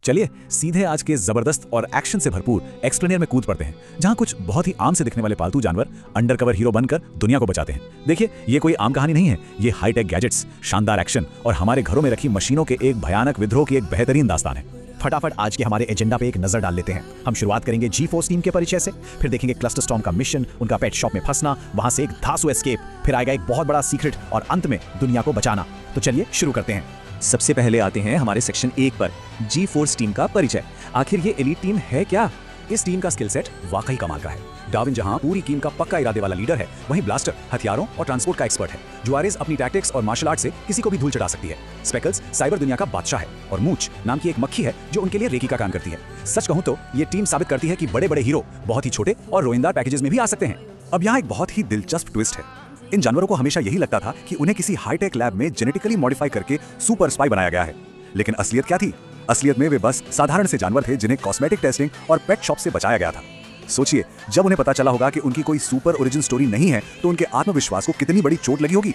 चलिए सीधे आज के जबरदस्त और एक्शन से भरपूर एक्सप्लेनियर में कूद पड़ते हैं, जहां कुछ बहुत ही आम से दिखने वाले पालतू जानवर अंडरकवर हीरो बनकर दुनिया को बचाते हैं। देखिए, ये कोई आम कहानी नहीं है, ये हाईटेक गैजेट्स, शानदार एक्शन और हमारे घरों में रखी मशीनों के एक भयानक विद्रोह की एक बेहतरीन दास्तान है। फटाफट आज के हमारे एजेंडा पे एक नजर डाल लेते हैं। हम शुरुआत करेंगे जी4 टीम के परिचय से, फिर देखेंगे क्लस्टर स्टॉर्म का मिशन, उनका पेट शॉप में फंसना, वहां से एक धांसू एस्केप, फिर आएगा एक बहुत बड़ा सीक्रेट और अंत में दुनिया को बचाना। तो चलिए शुरू करते हैं। सबसे पहले आते हैं हमारे सेक्शन 1 पर, जी4 टीम का परिचय। आखिर ये एलीट टीम है क्या? इस टीम का स्किल सेट वाकई कमाल का है। डार्विन जहां पूरी टीम का पक्का इरादे वाला लीडर है, वहीं ब्लास्टर हथियारों और ट्रांसपोर्ट का एक्सपर्ट है। जुआरेज अपनी टैक्टिक्स और मार्शल आर्ट से किसी को भी धूल चढ़ा सकती है। स्पेकल्स साइबर दुनिया का बादशाह है और मूच नाम की एक मक्खी है जो उनके लिए रेकी का काम करती है। सच कहूं तो ये टीम साबित करती है कि बड़े बड़े हीरो बहुत ही छोटे और रोइंदार पैकेजेस में भी आ सकते हैं। अब यहाँ एक बहुत ही दिलचस्प ट्विस्ट है। इन जानवरों को हमेशा यही लगता था कि उन्हें किसी हाईटेक लैब में जेनेटिकली मॉडिफाई करके सुपर स्पाई बनाया गया है, लेकिन असलियत क्या थी? असलियत में वे बस साधारण से जानवर थे जिन्हें कॉस्मेटिक टेस्टिंग और पेट शॉप से बचाया गया था। सोचिए, जब उन्हें पता चला होगा कि उनकी कोई सुपर ओरिजिन स्टोरी नहीं है तो उनके आत्मविश्वास को कितनी बड़ी चोट लगी होगी।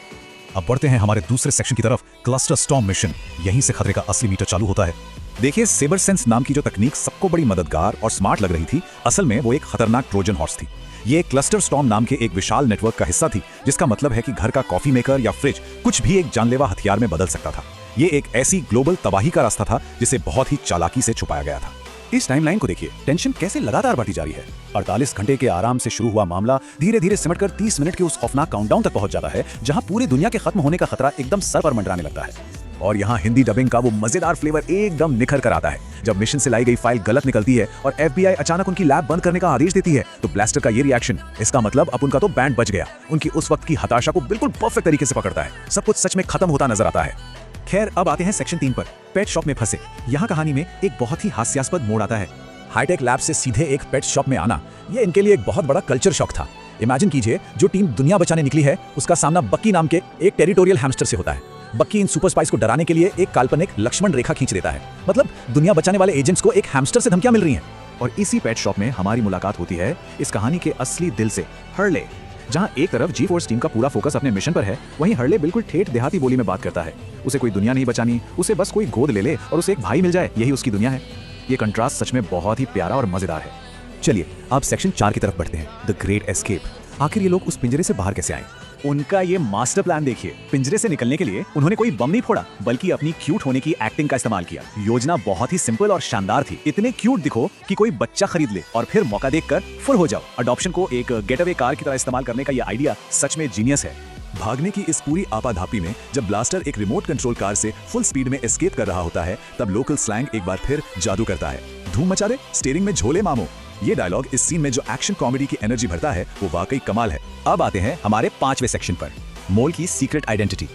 अब बढ़ते हैं हमारे दूसरे सेक्शन की तरफ, क्लस्टर स्टॉर्म मिशन। यहीं से खतरे का असली मीटर चालू होता है। देखिए, सेबर सेंस नाम की जो तकनीक सबको बड़ी मददगार और स्मार्ट लग रही थी, असल में वो एक खतरनाक ट्रोजन हॉर्स थी। ये क्लस्टर स्टॉर्म नाम के एक विशाल नेटवर्क का हिस्सा थी, जिसका मतलब है कि घर का कॉफी मेकर या फ्रिज कुछ भी एक जानलेवा हथियार में बदल सकता था। ये एक ऐसी ग्लोबल तबाही का रास्ता था जिसे बहुत ही चालाकी से छुपाया गया था। इस टाइमलाइन को देखिए, टेंशन कैसे लगातार बढ़ती जा रही है। 48 घंटे के आराम से शुरू हुआ मामला धीरे धीरे सिमटकर 30 मिनट के उस खौफनाक काउंटडाउन तक पहुंच जाता है, जहां पूरी दुनिया के खत्म होने का खतरा एकदम सर पर मंडराने लगता है। और यहाँ हिंदी डबिंग का वो मजेदार फ्लेवर एकदम निखर कर आता है। जब मिशन से लाई गई फाइल गलत निकलती है और FBI अचानक उनकी लैब बंद करने का आदेश देती है, तो ब्लास्टर का ये रिएक्शन, इसका मतलब अब उनका तो बैंड बच गया। उनकी उस वक्त की हताशा को बिल्कुल परफेक्ट तरीके से पकड़ता है। सब कुछ सच में खत्म होता नजर आता है। खैर, अब आते हैं सेक्शन 3 पर, पेट शॉप में फंसे। यहाँ कहानी में एक बहुत ही हास्यास्पद मोड़ आता है। हाईटेक लैब से सीधे एक पेट शॉप में आना, ये इनके लिए एक बहुत बड़ा कल्चर शॉक था। इमेजिन कीजिए, जो टीम दुनिया बचाने निकली है, उसका सामना बक्की नाम के एक टेरिटोरियल हैमस्टर से होता है। बक्की इन सुपर स्पाइस को डराने के लिए एक काल्पनिक लक्ष्मण रेखा खींच देता है। मतलब दुनिया बचाने वाले एजेंट्स को एक हैमस्टर से धमकियां मिल रही हैं। और इसी पेट शॉप में हमारी मुलाकात होती है इस कहानी के असली दिल से, हर्ले। जहां एक तरफ जी4 टीम का पूरा फोकस अपने मिशन पर है, वहीं हर्ले बिल्कुल ठेठ देहाती बोली में बात करता है। उसे कोई दुनिया नहीं बचानी, उसे बस कोई गोद ले ले और उसे एक भाई मिल जाए, यही उसकी दुनिया है। ये कंट्रास्ट सच में बहुत ही प्यारा और मजेदार है। चलिए अब सेक्शन 4 की तरफ बढ़ते हैं, द ग्रेट एस्केप। आखिर ये लोग उस पिंजरे से बाहर कैसे आए? उनका ये मास्टर प्लान देखिए। पिंजरे से निकलने के लिए उन्होंने कोई बम नहीं फोड़ा, बल्कि अपनी क्यूट होने की एक्टिंग का इस्तेमाल किया। योजना बहुत ही सिंपल और शानदार थी। इतने क्यूट दिखो कि कोई बच्चा खरीद ले और फिर मौका देखकर फुर हो जाओ। अडॉप्शन को एक गेटअवे कार की तरह इस्तेमाल करने का ये आइडिया सच में जीनियस है। भागने की इस पूरी आपाधापी में जब ब्लास्टर एक रिमोट कंट्रोल कार से फुल स्पीड में एस्केप कर रहा होता है, तब लोकल स्लैंग एक बार फिर जादू करता है। धूम मचा दे, स्टीयरिंग में झोले मामो। ये डायलॉग इस सीन में जो एक्शन कॉमेडी की एनर्जी भरता है, वो वाकई कमाल है। अब आते हैं हमारे 5वें सेक्शन पर, मोल की सीक्रेट आइडेंटिटी।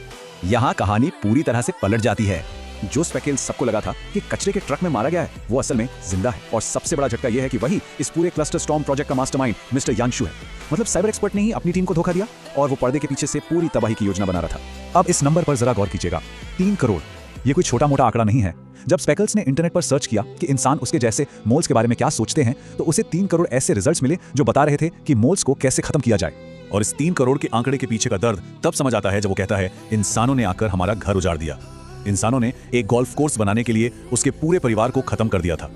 यहाँ कहानी पूरी तरह से पलट जाती है। जो स्पेकल सबको लगा था कि कचरे के ट्रक में मारा गया है, वो असल में जिंदा है। और सबसे बड़ा झटका यह है कि वही इस पूरे क्लस्टर स्टॉर्म प्रोजेक्ट का मास्टरमाइंड मिस्टर यांशु है। मतलब साइबर एक्सपर्ट ने ही अपनी टीम को धोखा दिया और वो पर्दे के पीछे से पूरी तबाही की योजना बना रहा था। अब इस नंबर पर जरा गौर कीजिएगा, 3 करोड़। ये कोई छोटा मोटा आंकड़ा नहीं है। जब स्पेकल्स ने इंटरनेट पर सर्च किया कि इंसान उसके जैसे मोल्स के बारे में क्या सोचते हैं, तो उसे 3 करोड़ ऐसे रिजल्ट्स मिले जो बता रहे थे कि मोल्स को कैसे खत्म किया जाए। और इस 3 करोड़ के आंकड़े के पीछे का दर्द तब समझ आता है जब वो कहता है, इंसानों ने आकर हमारा घर उजाड़ दिया। इंसानों ने एक गोल्फ कोर्स बनाने के लिए उसके पूरे परिवार को खत्म कर दिया था।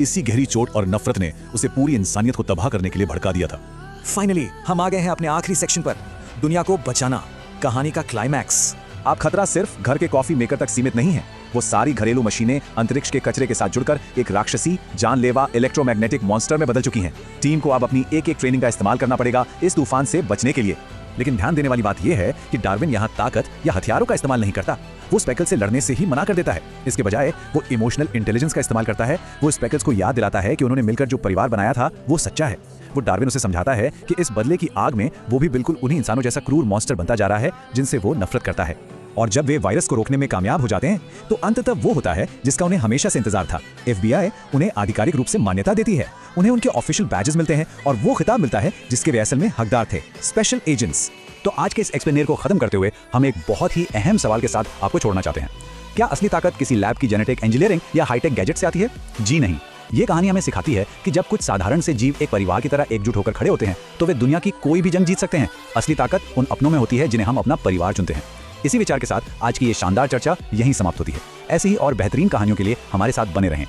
इसी गहरी चोट और नफरत ने उसे पूरी इंसानियत को तबाह करने के लिए भड़का दिया था। फाइनली हम आ गए हैं अपने आखिरी सेक्शन पर, दुनिया को बचाना, कहानी का क्लाइमैक्स। अब खतरा सिर्फ घर के कॉफी मेकर तक सीमित नहीं है। वो सारी घरेलू मशीनें अंतरिक्ष के कचरे के साथ जुड़कर एक राक्षसी, जानलेवा इलेक्ट्रोमैग्नेटिक मॉन्स्टर में बदल चुकी हैं। टीम को अब अपनी एक ट्रेनिंग का इस्तेमाल करना पड़ेगा इस तूफान से बचने के लिए। लेकिन ध्यान देने वाली बात यह है कि डार्विन यहाँ ताकत या हथियारों का इस्तेमाल नहीं करता। वो स्पेकल से लड़ने से ही मना कर देता है। इसके बजाय वो इमोशनल इंटेलिजेंस का इस्तेमाल करता है। वो स्पेकल्स को याद दिलाता है कि उन्होंने मिलकर जो परिवार बनाया था वो सच्चा है। वो डार्विन उसे समझाता है कि इस बदले की आग में वो भी बिल्कुल उन्हीं इंसानों जैसा क्रूर मॉन्स्टर बनता जा रहा है जिनसे वो नफरत करता है। और जब वे वायरस को रोकने में कामयाब हो जाते हैं, तो अंततः वो होता है जिसका उन्हें हमेशा से इंतजार था। FBI उन्हें आधिकारिक रूप से मान्यता देती है। उन्हें उनके ऑफिशियल बैजेस मिलते हैं और वो खिताब मिलता है जिसके वे असल में हकदार थे, स्पेशल एजेंट्स। तो आज के इस एक्सप्लेनियर को खत्म करते हुए हम एक बहुत ही अहम सवाल के साथ आपको छोड़ना चाहते हैं। क्या असली ताकत किसी लैब की जेनेटिक इंजीनियरिंग या हाईटेक गैजेट से आती है? जी नहीं। ये कहानी हमें सिखाती है कि जब कुछ साधारण से जीव एक परिवार की तरह एकजुट होकर खड़े होते हैं, तो वे दुनिया की कोई भी जंग जीत सकते हैं। असली ताकत उन अपनों में होती है जिन्हें हम अपना परिवार चुनते हैं। इसी विचार के साथ आज की ये शानदार चर्चा यहीं समाप्त होती है। ऐसी ही और बेहतरीन कहानियों के लिए हमारे साथ बने रहें।